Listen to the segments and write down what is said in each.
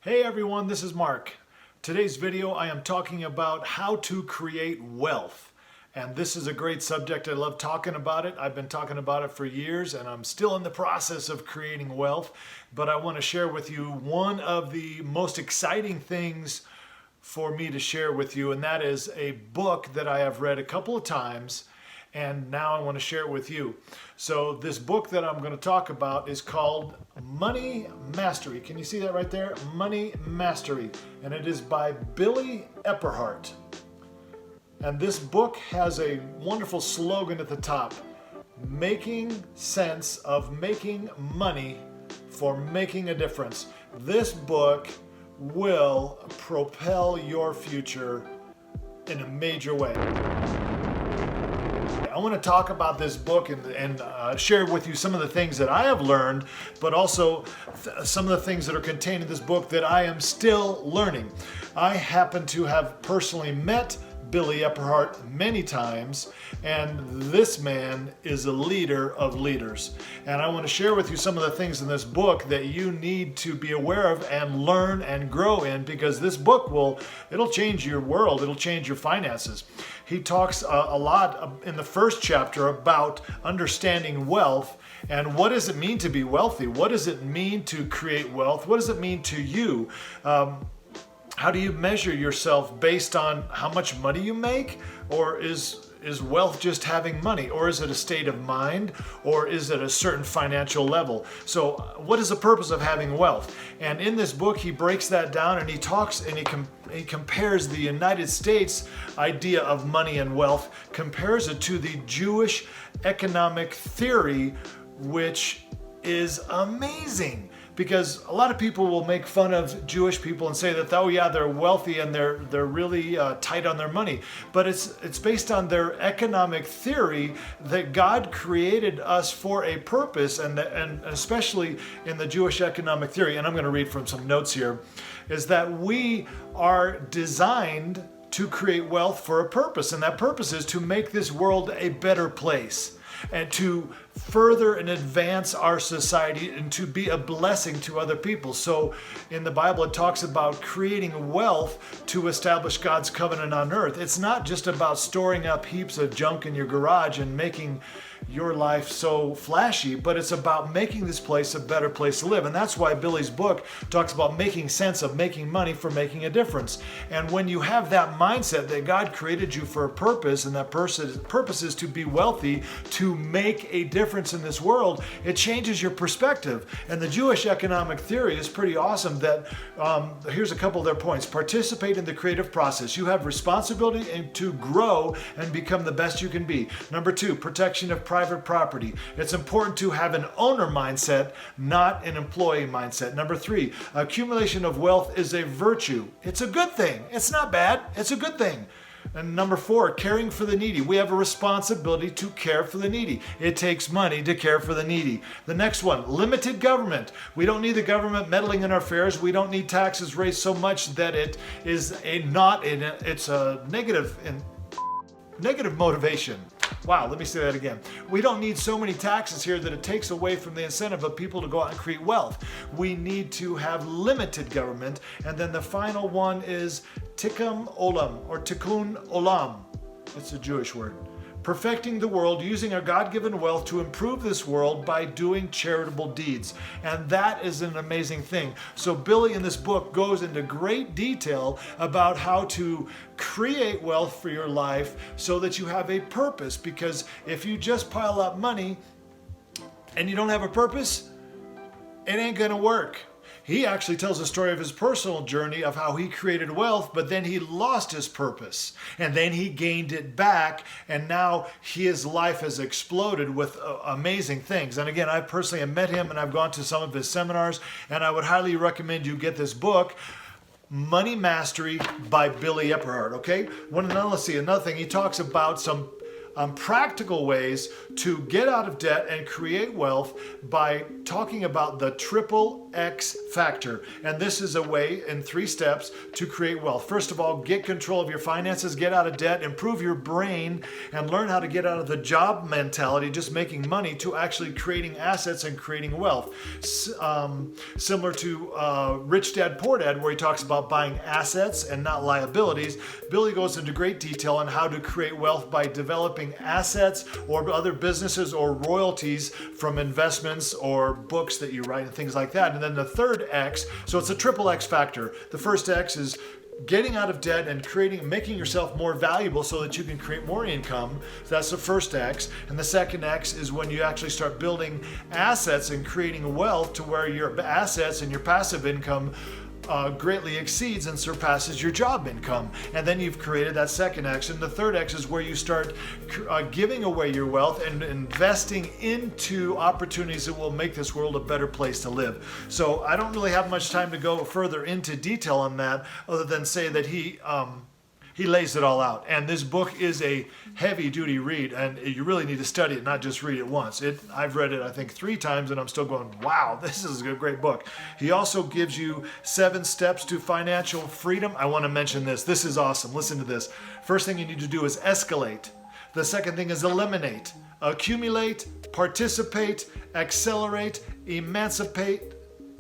Hey everyone, this is Mark. Today's video I am talking about how to create wealth. And this is a great subject. I love talking about it. I've been talking about it for years and I'm still in the process of creating wealth. But I want to share with you one of the most exciting things for me to share with you, and that is a book that I have read a couple of times. And now I want to share it with you. So this book that I'm going to talk about is called Money Mastery. Can you see that right there? Money Mastery. And it is by Billy Epperhart. And this book has a wonderful slogan at the top: making sense of making money for making a difference. This book will propel your future in a major way. I want to talk about this book and share with you some of the things that I have learned, but also some of the things that are contained in this book that I am still learning. I happen to have personally met Billy Epperhart many times, and this man is a leader of leaders. And I want to share with you some of the things in this book that you need to be aware of and learn and grow in, because this book it'll change your world, it'll change your finances. He talks a lot in the first chapter about understanding wealth and what does it mean to be wealthy? What does it mean to create wealth? What does it mean to you? How do you measure yourself based on how much money you make? Or is wealth just having money? Or is it a state of mind? Or is it a certain financial level? So what is the purpose of having wealth? And in this book, he breaks that down and he talks and he compares the United States idea of money and wealth, compares it to the Jewish economic theory, which is amazing. Because a lot of people will make fun of Jewish people and say that, oh yeah, they're wealthy and they're really tight on their money. But it's based on their economic theory that God created us for a purpose, and especially in the Jewish economic theory, and I'm going to read from some notes here, is that we are designed to create wealth for a purpose, and that purpose is to make this world a better place, and to further and advance our society and to be a blessing to other people. So in the Bible, it talks about creating wealth to establish God's covenant on earth. It's not just about storing up heaps of junk in your garage and making your life so flashy, but it's about making this place a better place to live. And that's why Billy's book talks about making sense of making money for making a difference. And when you have that mindset that God created you for a purpose, and that purpose is to be wealthy, to make a difference in this world, it changes your perspective. And the Jewish economic theory is pretty awesome. That here's a couple of their points: participate in the creative process. You have responsibility to grow and become the best you can be. Number two, protection of private property. It's important to have an owner mindset, not an employee mindset. Number three, accumulation of wealth is a virtue. It's a good thing. It's not bad. It's a good thing. And number four, caring for the needy. We have a responsibility to care for the needy. It takes money to care for the needy. The next one, limited government. We don't need the government meddling in our affairs. We don't need taxes raised so much that it is it's a negative motivation. Wow, let me say that again. We don't need so many taxes here that it takes away from the incentive of people to go out and create wealth. We need to have limited government. And then the final one is tikkun olam, or tikkun olam. It's a Jewish word. Perfecting the world, using our God-given wealth to improve this world by doing charitable deeds. And that is an amazing thing. So Billy in this book goes into great detail about how to create wealth for your life so that you have a purpose. Because if you just pile up money and you don't have a purpose, it ain't gonna work. He actually tells a story of his personal journey of how he created wealth, but then he lost his purpose, and then he gained it back, and now his life has exploded with amazing things. And again, I personally have met him, and I've gone to some of his seminars, and I would highly recommend you get this book, Money Mastery by Billy Epperhart, okay? Let's see, another thing, he talks about some practical ways to get out of debt and create wealth by talking about the triple X factor. And this is a way in 3 steps to create wealth. First of all, get control of your finances, get out of debt, improve your brain, and learn how to get out of the job mentality, just making money, to actually creating assets and creating wealth. Similar to Rich Dad Poor Dad, where he talks about buying assets and not liabilities, Billy goes into great detail on how to create wealth by developing assets or other businesses or royalties from investments or books that you write and things like that. And then the third X, so it's a triple X factor. The first X is getting out of debt and making yourself more valuable so that you can create more income. So that's the first X. And the second X is when you actually start building assets and creating wealth to where your assets and your passive income greatly exceeds and surpasses your job income. And then you've created that second X. And the third X is where you start giving away your wealth and investing into opportunities that will make this world a better place to live. So I don't really have much time to go further into detail on that, other than say that he lays it all out. And this book is a heavy-duty read, and you really need to study it, not just read it once. I've read it, I think, 3 times, and I'm still going, wow, this is a great book. He also gives you 7 steps to financial freedom. I want to mention this. This is awesome. Listen to this. First thing you need to do is escalate. The second thing is eliminate, accumulate, participate, accelerate, emancipate,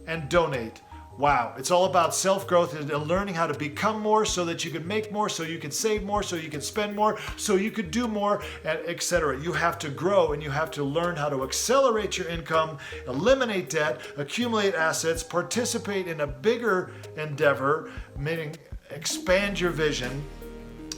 and donate. Wow, it's all about self-growth and learning how to become more so that you can make more, so you can save more, so you can spend more, so you can do more, etc. You have to grow and you have to learn how to accelerate your income, eliminate debt, accumulate assets, participate in a bigger endeavor, meaning expand your vision,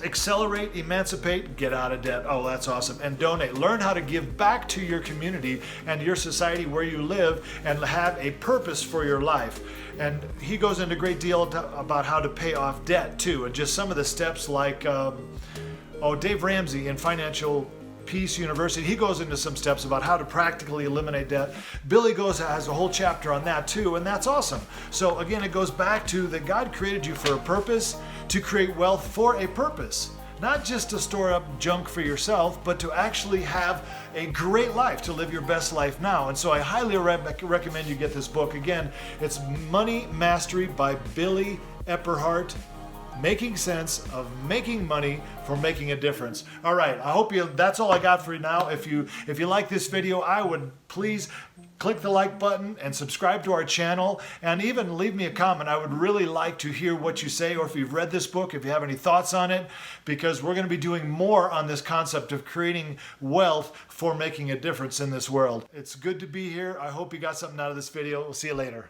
accelerate, emancipate, get out of debt. Oh, that's awesome. And donate. Learn how to give back to your community and your society where you live and have a purpose for your life. And he goes into a great deal about how to pay off debt too. And just some of the steps like, Dave Ramsey in Financial Peace University, he goes into some steps about how to practically eliminate debt. Billy has a whole chapter on that too, and that's awesome. So again, it goes back to that God created you for a purpose, to create wealth for a purpose. Not just to store up junk for yourself, but to actually have a great life, to live your best life now. And so I highly recommend you get this book. Again, it's Money Mastery by Billy Epperhart. Making sense of making money for making a difference. All right, I hope that's all I got for you now. If you like this video, I would please click the like button and subscribe to our channel, and even leave me a comment. I would really like to hear what you say, or if you've read this book, if you have any thoughts on it, because we're going to be doing more on this concept of creating wealth for making a difference in this world. It's good to be here. I hope you got something out of this video. We'll see you later.